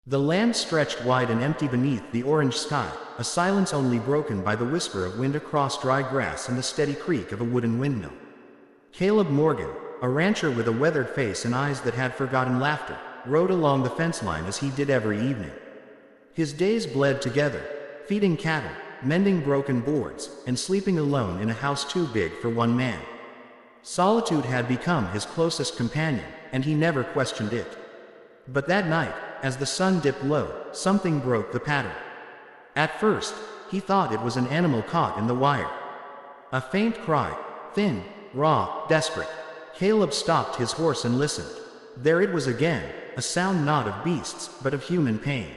The land stretched wide and empty beneath the orange sky, a silence only broken by the whisper of wind across dry grass and the steady creak of a wooden windmill. Caleb Morgan, a rancher with a weathered face and eyes that had forgotten laughter, rode along the fence line as he did every evening. His days bled together, feeding cattle, mending broken boards, and sleeping alone in a house too big for one man. Solitude had become his closest companion, and he never questioned it. But that night, as the sun dipped low, something broke the pattern. At first, he thought it was an animal caught in the wire. A faint cry, thin, raw, desperate. Caleb stopped his horse and listened. There it was again, a sound not of beasts, but of human pain.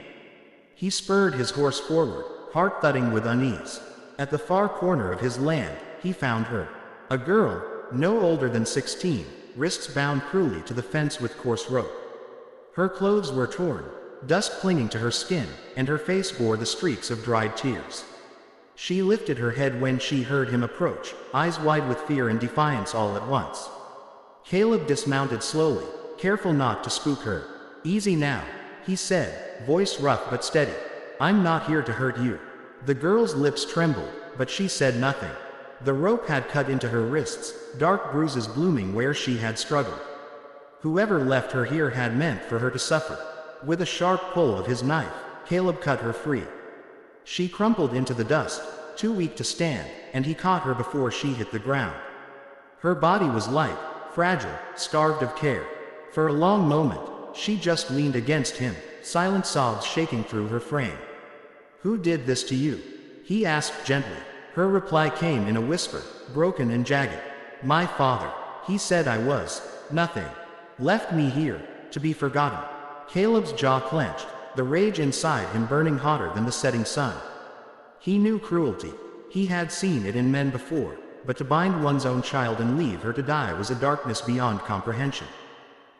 He spurred his horse forward, heart thudding with unease. At the far corner of his land, he found her. A girl, no older than 16, wrists bound cruelly to the fence with coarse rope. Her clothes were torn, dust clinging to her skin, and her face bore the streaks of dried tears. She lifted her head when she heard him approach, eyes wide with fear and defiance all at once. Caleb dismounted slowly, careful not to spook her. "Easy now," he said, voice rough but steady. "I'm not here to hurt you." The girl's lips trembled, but she said nothing. The rope had cut into her wrists, dark bruises blooming where she had struggled. Whoever left her here had meant for her to suffer. With a sharp pull of his knife, Caleb cut her free. She crumpled into the dust, too weak to stand, and he caught her before she hit the ground. Her body was light, fragile, starved of care. For a long moment, she just leaned against him, silent sobs shaking through her frame. "Who did this to you?" he asked gently. Her reply came in a whisper, broken and jagged. "My father. He said I was nothing. Left me here, to be forgotten." Caleb's jaw clenched, the rage inside him burning hotter than the setting sun. He knew cruelty. He had seen it in men before, but to bind one's own child and leave her to die was a darkness beyond comprehension.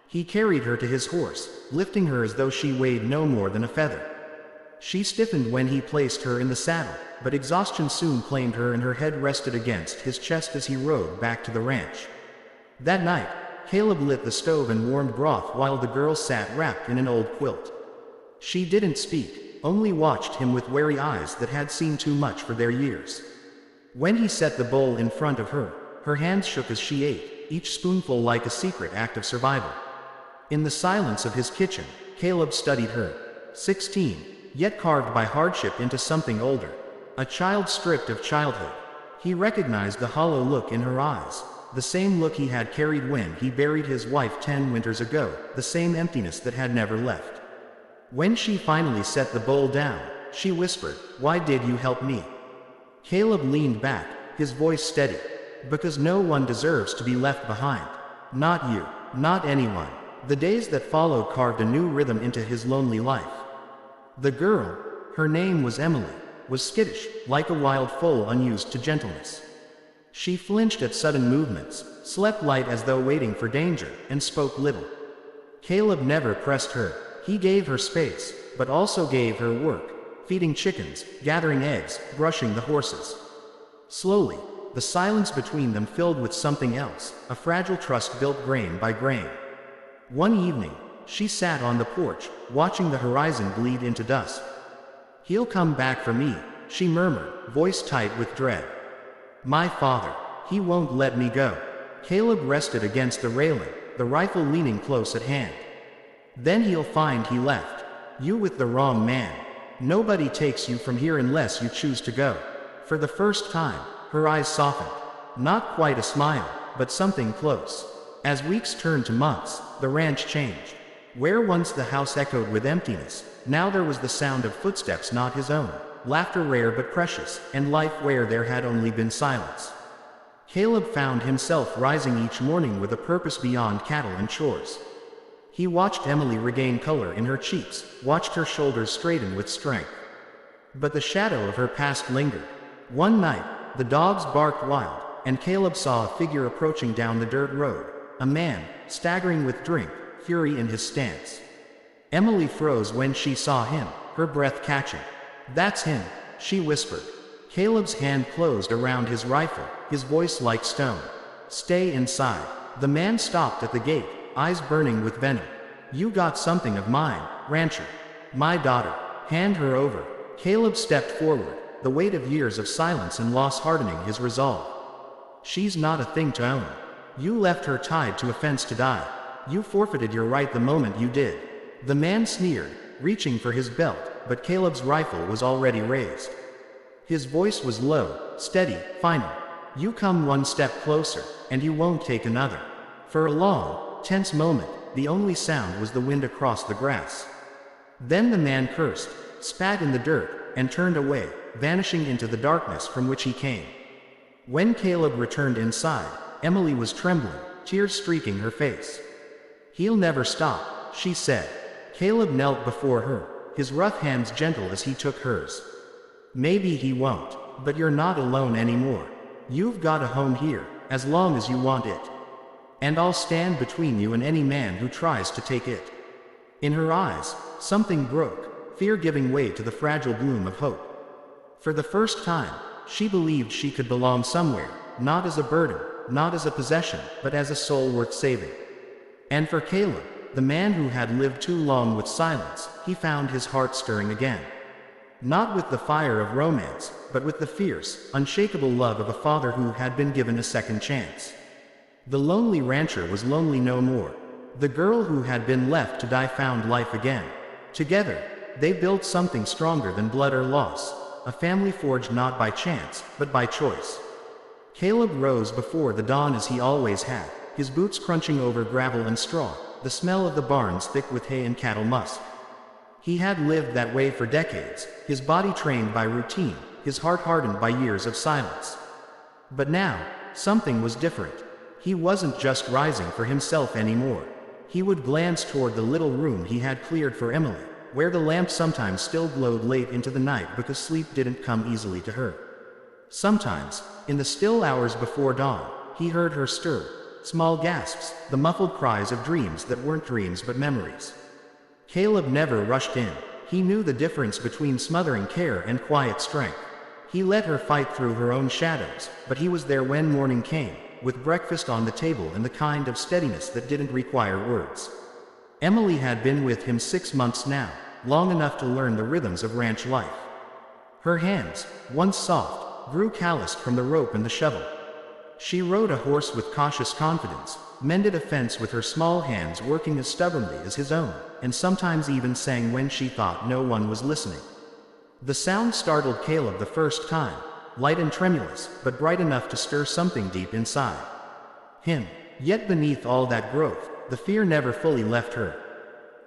He carried her to his horse, lifting her as though she weighed no more than a feather. She stiffened when he placed her in the saddle, but exhaustion soon claimed her and her head rested against his chest as he rode back to the ranch. That night, Caleb lit the stove and warmed broth while the girl sat wrapped in an old quilt. She didn't speak, only watched him with wary eyes that had seen too much for their years. When he set the bowl in front of her, her hands shook as she ate, each spoonful like a secret act of survival. In the silence of his kitchen, Caleb studied her. 16, yet carved by hardship into something older. A child stripped of childhood. He recognized the hollow look in her eyes. The same look he had carried when he buried his wife 10 winters ago, the same emptiness that had never left. When she finally set the bowl down, she whispered, "Why did you help me?" Caleb leaned back, his voice steady. "Because no one deserves to be left behind. Not you, not anyone." The days that followed carved a new rhythm into his lonely life. The girl, her name was Emily, was skittish, like a wild foal unused to gentleness. She flinched at sudden movements, slept light as though waiting for danger, and spoke little. Caleb never pressed her. He gave her space, but also gave her work, feeding chickens, gathering eggs, brushing the horses. Slowly, the silence between them filled with something else, a fragile trust built grain by grain. One evening, she sat on the porch, watching the horizon bleed into dusk. "He'll come back for me," she murmured, voice tight with dread. "My father. He won't let me go." Caleb rested against the railing, the rifle leaning close at hand. "Then he'll find he left you with the wrong man. Nobody takes you from here unless you choose to go." For the first time, her eyes softened. Not quite a smile, but something close. As weeks turned to months, the ranch changed. Where once the house echoed with emptiness, now there was the sound of footsteps not his own, laughter rare but precious, and life where there had only been silence. Caleb found himself rising each morning with a purpose beyond cattle and chores. He watched Emily regain color in her cheeks, watched her shoulders straighten with strength. But the shadow of her past lingered. One night, the dogs barked wild, and Caleb saw a figure approaching down the dirt road. A man, staggering with drink, fury in his stance. Emily froze when she saw him, her breath catching. "That's him," she whispered. Caleb's hand closed around his rifle, his voice like stone. "Stay inside." The man stopped at the gate, eyes burning with venom. "You got something of mine, rancher." My daughter. Hand her over. Caleb stepped forward, the weight of years of silence and loss hardening his resolve. She's not a thing to own. You left her tied to a fence to die. You forfeited your right the moment you did. The man sneered, reaching for his belt, but Caleb's rifle was already raised. His voice was low, steady, final. You come one step closer, and you won't take another. For a long, tense moment, the only sound was the wind across the grass. Then the man cursed, spat in the dirt, and turned away, vanishing into the darkness from which he came. When Caleb returned inside, Emily was trembling, tears streaking her face. He'll never stop, she said. Caleb knelt before her, his rough hands gentle as he took hers. Maybe he won't, but you're not alone anymore. You've got a home here, as long as you want it. And I'll stand between you and any man who tries to take it. In her eyes, something broke, fear giving way to the fragile bloom of hope. For the first time, she believed she could belong somewhere, not as a burden, not as a possession, but as a soul worth saving. And for Caleb, the man who had lived too long with silence, he found his heart stirring again. Not with the fire of romance, but with the fierce, unshakable love of a father who had been given a second chance. The lonely rancher was lonely no more. The girl who had been left to die found life again. Together, they built something stronger than blood or loss, a family forged not by chance, but by choice. Caleb rose before the dawn as he always had, his boots crunching over gravel and straw, the smell of the barns thick with hay and cattle musk. He had lived that way for decades, his body trained by routine, his heart hardened by years of silence. But now, something was different. He wasn't just rising for himself anymore. He would glance toward the little room he had cleared for Emily, where the lamp sometimes still glowed late into the night because sleep didn't come easily to her. Sometimes, in the still hours before dawn, he heard her stir, small gasps, the muffled cries of dreams that weren't dreams but memories. Caleb never rushed in. He knew the difference between smothering care and quiet strength. He let her fight through her own shadows, but he was there when morning came, with breakfast on the table and the kind of steadiness that didn't require words. Emily had been with him 6 months now, long enough to learn the rhythms of ranch life. Her hands, once soft, grew calloused from the rope and the shovel. She rode a horse with cautious confidence, mended a fence with her small hands working as stubbornly as his own, and sometimes even sang when she thought no one was listening. The sound startled Caleb the first time, light and tremulous, but bright enough to stir something deep inside him. Yet beneath all that growth, the fear never fully left her.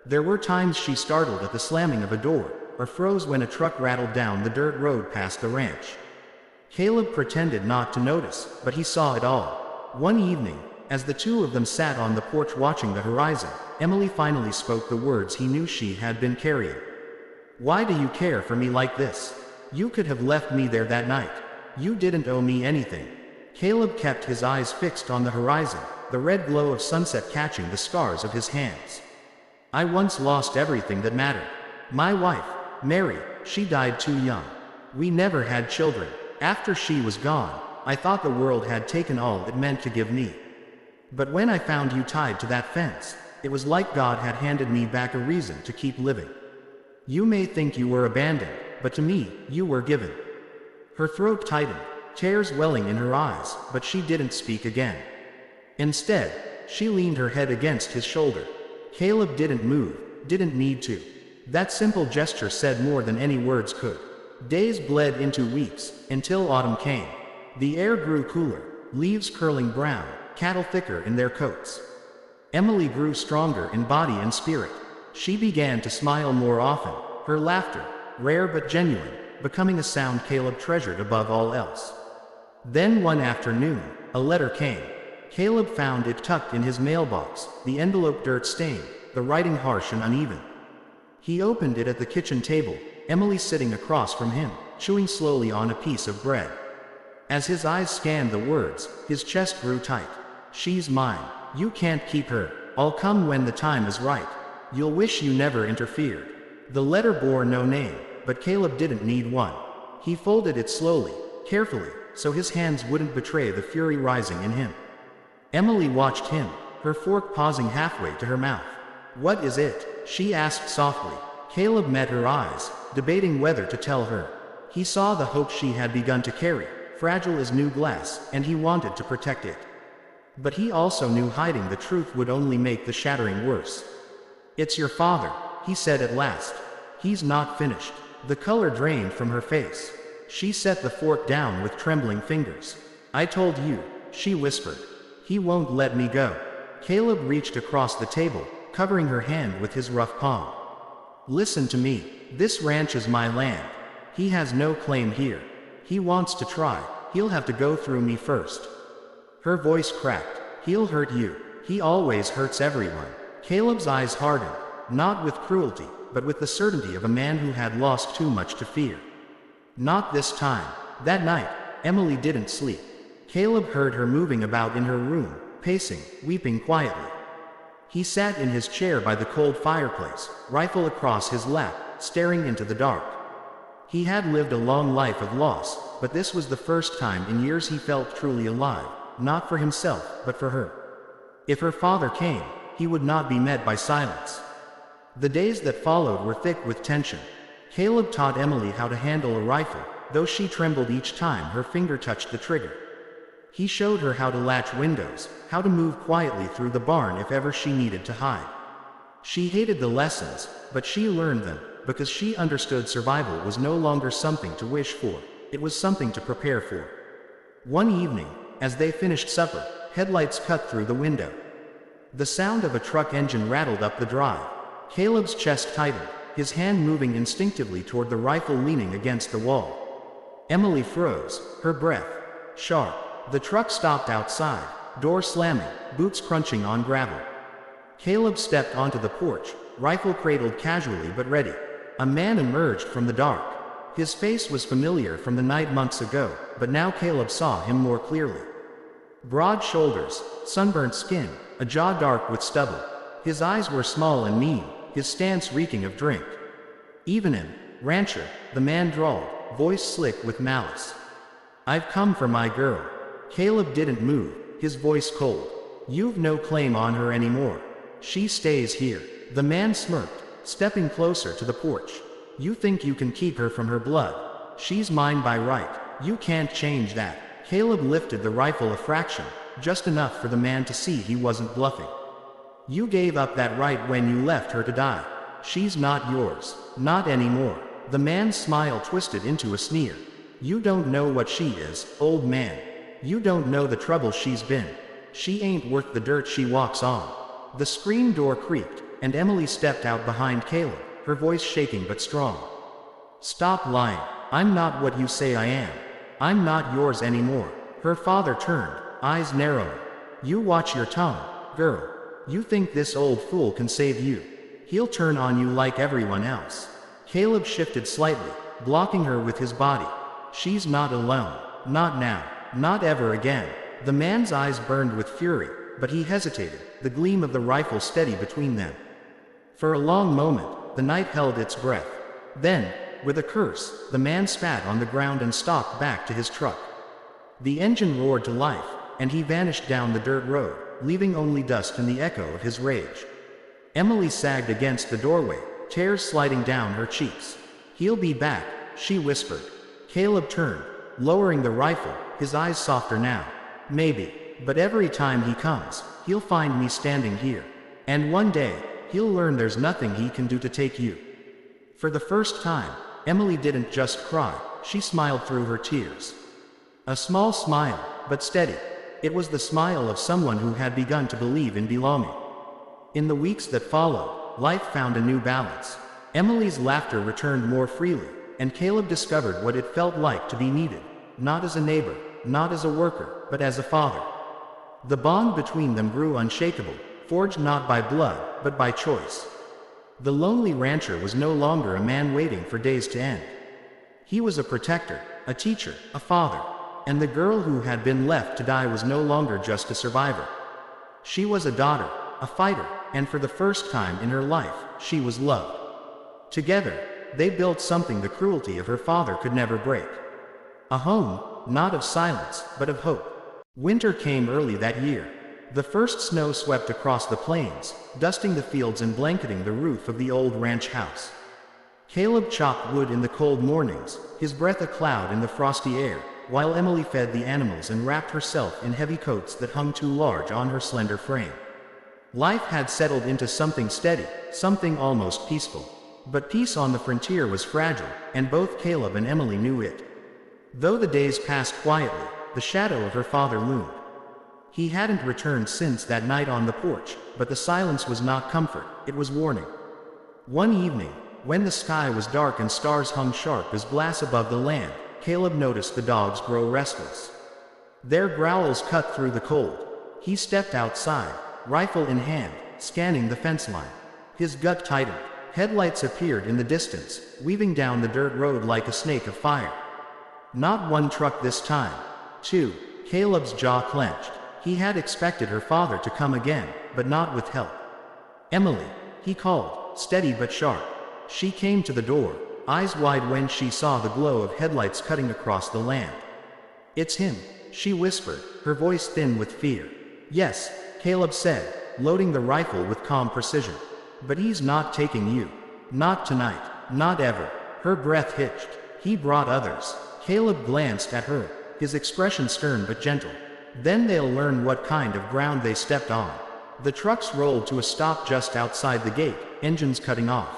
There were times she startled at the slamming of a door, or froze when a truck rattled down the dirt road past the ranch. Caleb pretended not to notice, but he saw it all. One evening, as the two of them sat on the porch watching the horizon, Emily finally spoke the words he knew she had been carrying. "Why do you care for me like this? You could have left me there that night. You didn't owe me anything." Caleb kept his eyes fixed on the horizon, the red glow of sunset catching the scars of his hands. "I once lost everything that mattered. My wife, Mary, she died too young. We never had children. After she was gone, I thought the world had taken all it meant to give me. But when I found you tied to that fence, it was like God had handed me back a reason to keep living. You may think you were abandoned, but to me, you were given." Her throat tightened, tears welling in her eyes, but she didn't speak again. Instead, she leaned her head against his shoulder. Caleb didn't move, didn't need to. That simple gesture said more than any words could. Days bled into weeks, until autumn came. The air grew cooler, leaves curling brown, cattle thicker in their coats. Emily grew stronger in body and spirit. She began to smile more often, her laughter, rare but genuine, becoming a sound Caleb treasured above all else. Then one afternoon, a letter came. Caleb found it tucked in his mailbox, the envelope dirt-stained, the writing harsh and uneven. He opened it at the kitchen table, Emily sitting across from him, chewing slowly on a piece of bread. As his eyes scanned the words, his chest grew tight. "She's mine. You can't keep her. I'll come when the time is right. You'll wish you never interfered." The letter bore no name, but Caleb didn't need one. He folded it slowly, carefully, so his hands wouldn't betray the fury rising in him. Emily watched him, her fork pausing halfway to her mouth. "What is it?" she asked softly. Caleb met her eyes, debating whether to tell her. He saw the hope she had begun to carry, fragile as new glass, and he wanted to protect it. But he also knew hiding the truth would only make the shattering worse. "It's your father," he said at last. "He's not finished." The color drained from her face. She set the fork down with trembling fingers. "I told you," she whispered. "He won't let me go." Caleb reached across the table, covering her hand with his rough palm. "Listen to me. This ranch is my land. He has no claim here. He wants to try. He'll have to go through me first." Her voice cracked. "He'll hurt you. He always hurts everyone." Caleb's eyes hardened, not with cruelty, but with the certainty of a man who had lost too much to fear. Not this time. That night, Emily didn't sleep. Caleb heard her moving about in her room, pacing, weeping quietly. He sat in his chair by the cold fireplace, rifle across his lap, staring into the dark. He had lived a long life of loss, but this was the first time in years he felt truly alive, not for himself, but for her. If her father came, he would not be met by silence. The days that followed were thick with tension. Caleb taught Emily how to handle a rifle, though she trembled each time her finger touched the trigger. He showed her how to latch windows, how to move quietly through the barn if ever she needed to hide. She hated the lessons, but she learned them, because she understood survival was no longer something to wish for, it was something to prepare for. One evening, as they finished supper, headlights cut through the window. The sound of a truck engine rattled up the drive. Caleb's chest tightened, his hand moving instinctively toward the rifle leaning against the wall. Emily froze, her breath sharp. The truck stopped outside, door slamming, boots crunching on gravel. Caleb stepped onto the porch, rifle cradled casually but ready. A man emerged from the dark. His face was familiar from the night months ago, but now Caleb saw him more clearly. Broad shoulders, sunburnt skin, a jaw dark with stubble. His eyes were small and mean, his stance reeking of drink. "Evenin', rancher," the man drawled, voice slick with malice. "I've come for my girl." Caleb didn't move, his voice cold. "You've no claim on her anymore. She stays here." The man smirked, stepping closer to the porch. "You think you can keep her from her blood? She's mine by right. You can't change that." Caleb lifted the rifle a fraction, just enough for the man to see he wasn't bluffing. "You gave up that right when you left her to die. She's not yours. Not anymore." The man's smile twisted into a sneer. "You don't know what she is, old man. You don't know the trouble she's been. She ain't worth the dirt she walks on." The screen door creaked, and Emily stepped out behind Caleb, her voice shaking but strong. "Stop lying. I'm not what you say I am. I'm not yours anymore." Her father turned, eyes narrowing. "You watch your tongue, girl. You think this old fool can save you? He'll turn on you like everyone else." Caleb shifted slightly, blocking her with his body. "She's not alone. Not now. Not ever again." The man's eyes burned with fury, but he hesitated, the gleam of the rifle steady between them. For a long moment, the night held its breath. Then, with a curse, the man spat on the ground and stalked back to his truck. The engine roared to life, and he vanished down the dirt road, leaving only dust and the echo of his rage. Emily sagged against the doorway, tears sliding down her cheeks. "He'll be back," she whispered. Caleb turned, lowering the rifle, his eyes softer now. "Maybe, but every time he comes, he'll find me standing here. And one day, he'll learn there's nothing he can do to take you." For the first time, Emily didn't just cry, she smiled through her tears. A small smile, but steady. It was the smile of someone who had begun to believe in belonging. In the weeks that followed, life found a new balance. Emily's laughter returned more freely, and Caleb discovered what it felt like to be needed, not as a neighbor, not as a worker, but as a father. The bond between them grew unshakable, forged not by blood, but by choice. The lonely rancher was no longer a man waiting for days to end. He was a protector, a teacher, a father, and the girl who had been left to die was no longer just a survivor. She was a daughter, a fighter, and for the first time in her life, she was loved. Together, they built something the cruelty of her father could never break. A home, not of silence, but of hope. Winter came early that year. The first snow swept across the plains, dusting the fields and blanketing the roof of the old ranch house. Caleb chopped wood in the cold mornings, his breath a cloud in the frosty air, while Emily fed the animals and wrapped herself in heavy coats that hung too large on her slender frame. Life had settled into something steady, something almost peaceful. But peace on the frontier was fragile, and both Caleb and Emily knew it. Though the days passed quietly, the shadow of her father loomed. He hadn't returned since that night on the porch, but the silence was not comfort, it was warning. One evening, when the sky was dark and stars hung sharp as glass above the land, Caleb noticed the dogs grow restless. Their growls cut through the cold. He stepped outside, rifle in hand, scanning the fence line. His gut tightened. Headlights appeared in the distance, weaving down the dirt road like a snake of fire. Not one truck this time. Two. Caleb's jaw clenched. He had expected her father to come again, but not with help. "Emily," he called, steady but sharp. She came to the door, eyes wide when she saw the glow of headlights cutting across the land. "It's him," she whispered, her voice thin with fear. "Yes," Caleb said, loading the rifle with calm precision. "But he's not taking you. Not tonight. Not ever." Her breath hitched. "He brought others." Caleb glanced at her, his expression stern but gentle. "Then they'll learn what kind of ground they stepped on." The trucks rolled to a stop just outside the gate, engines cutting off.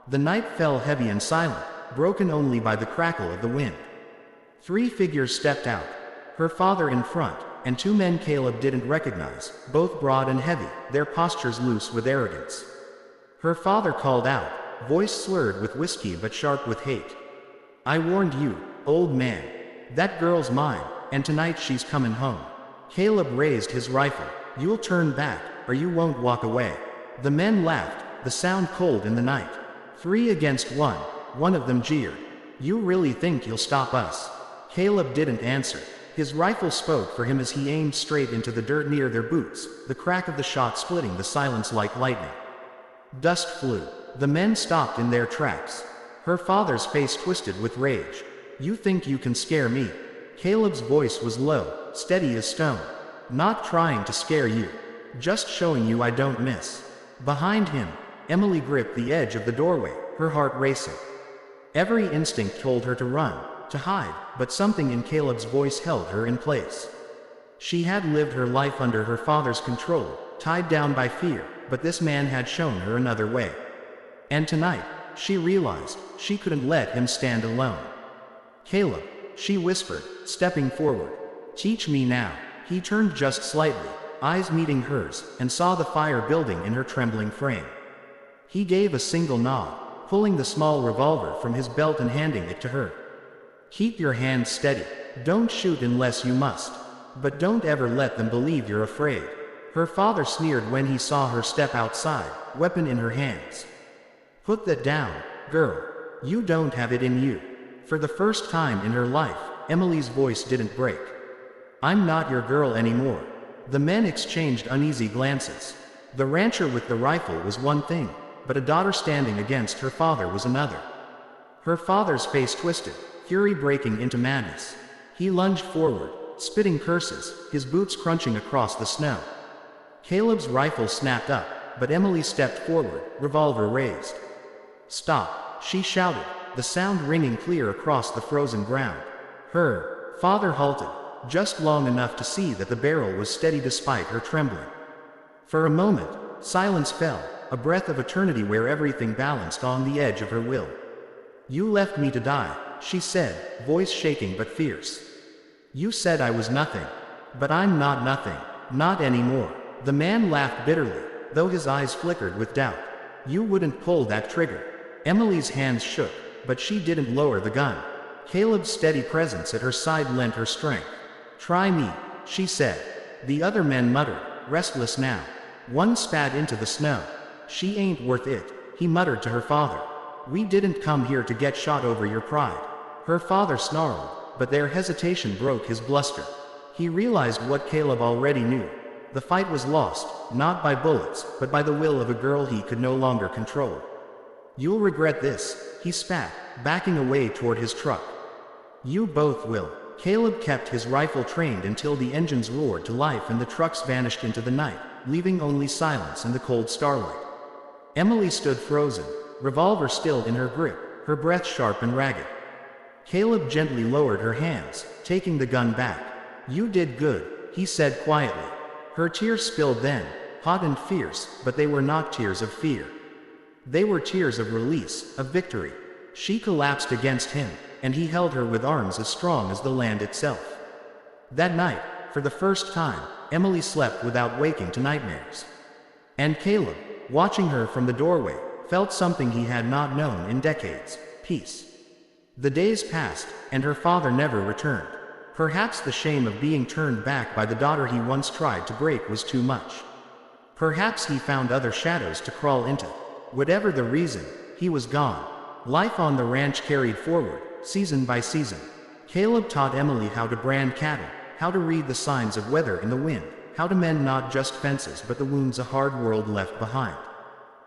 The night fell heavy and silent, broken only by the crackle of the wind. 3 figures stepped out, her father in front, and 2 men Caleb didn't recognize, both broad and heavy, their postures loose with arrogance. Her father called out, voice slurred with whiskey but sharp with hate. "I warned you, old man. That girl's mine, and tonight she's coming home." Caleb raised his rifle. "You'll turn back, or you won't walk away." The men laughed, the sound cold in the night. 3 against 1, one of them jeered. "You really think you'll stop us?" Caleb didn't answer. His rifle spoke for him as he aimed straight into the dirt near their boots, the crack of the shot splitting the silence like lightning. Dust flew. The men stopped in their tracks. Her father's face twisted with rage. "You think you can scare me?" Caleb's voice was low, steady as stone. "Not trying to scare you. Just showing you I don't miss." Behind him, Emily gripped the edge of the doorway, her heart racing. Every instinct told her to run, to hide, but something in Caleb's voice held her in place. She had lived her life under her father's control, tied down by fear, but this man had shown her another way. And tonight, she realized, she couldn't let him stand alone. "Caleb," she whispered, stepping forward. "Teach me now." He turned just slightly, eyes meeting hers, and saw the fire building in her trembling frame. He gave a single nod, pulling the small revolver from his belt and handing it to her. "Keep your hands steady. Don't shoot unless you must. But don't ever let them believe you're afraid." Her father sneered when he saw her step outside, weapon in her hands. "Put that down, girl. You don't have it in you." For the first time in her life, Emily's voice didn't break. "I'm not your girl anymore." The men exchanged uneasy glances. The rancher with the rifle was one thing, but a daughter standing against her father was another. Her father's face twisted, fury breaking into madness. He lunged forward, spitting curses, his boots crunching across the snow. Caleb's rifle snapped up, but Emily stepped forward, revolver raised. "Stop," she shouted, the sound ringing clear across the frozen ground. Her father halted, just long enough to see that the barrel was steady despite her trembling. For a moment, silence fell, a breath of eternity where everything balanced on the edge of her will. "You left me to die," she said, voice shaking but fierce. "You said I was nothing. But I'm not nothing. Not anymore." The man laughed bitterly, though his eyes flickered with doubt. "You wouldn't pull that trigger." Emily's hands shook, but she didn't lower the gun. Caleb's steady presence at her side lent her strength. "Try me," she said. The other men muttered, restless now. One spat into the snow. "She ain't worth it," he muttered to her father. "We didn't come here to get shot over your pride." Her father snarled, but their hesitation broke his bluster. He realized what Caleb already knew. The fight was lost, not by bullets, but by the will of a girl he could no longer control. "You'll regret this," he spat, backing away toward his truck. "You both will." Caleb kept his rifle trained until the engines roared to life and the trucks vanished into the night, leaving only silence and the cold starlight. Emily stood frozen, revolver still in her grip, her breath sharp and ragged. Caleb gently lowered her hands, taking the gun back. "You did good," he said quietly. Her tears spilled then, hot and fierce, but they were not tears of fear. They were tears of release, of victory. She collapsed against him, and he held her with arms as strong as the land itself. That night, for the first time, Emily slept without waking to nightmares. And Caleb, watching her from the doorway, felt something he had not known in decades: peace. The days passed, and her father never returned. Perhaps the shame of being turned back by the daughter he once tried to break was too much. Perhaps he found other shadows to crawl into. Whatever the reason, he was gone. Life on the ranch carried forward, season by season. Caleb taught Emily how to brand cattle, how to read the signs of weather in the wind, how to mend not just fences but the wounds a hard world left behind.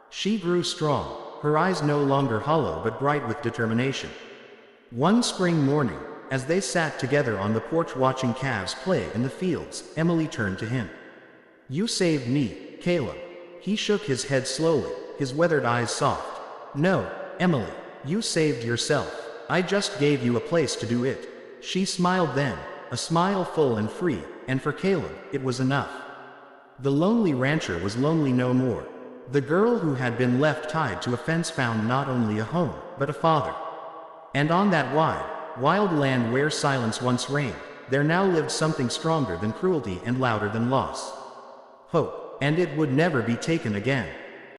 She grew strong, her eyes no longer hollow but bright with determination. One spring morning, as they sat together on the porch watching calves play in the fields, Emily turned to him. "You saved me, Caleb." He shook his head slowly, his weathered eyes soft. "No, Emily, you saved yourself. I just gave you a place to do it." She smiled then, a smile full and free, and for Caleb, it was enough. The lonely rancher was lonely no more. The girl who had been left tied to a fence found not only a home, but a father. And on that wide, wild land where silence once reigned, there now lived something stronger than cruelty and louder than loss. Hope, and it would never be taken again.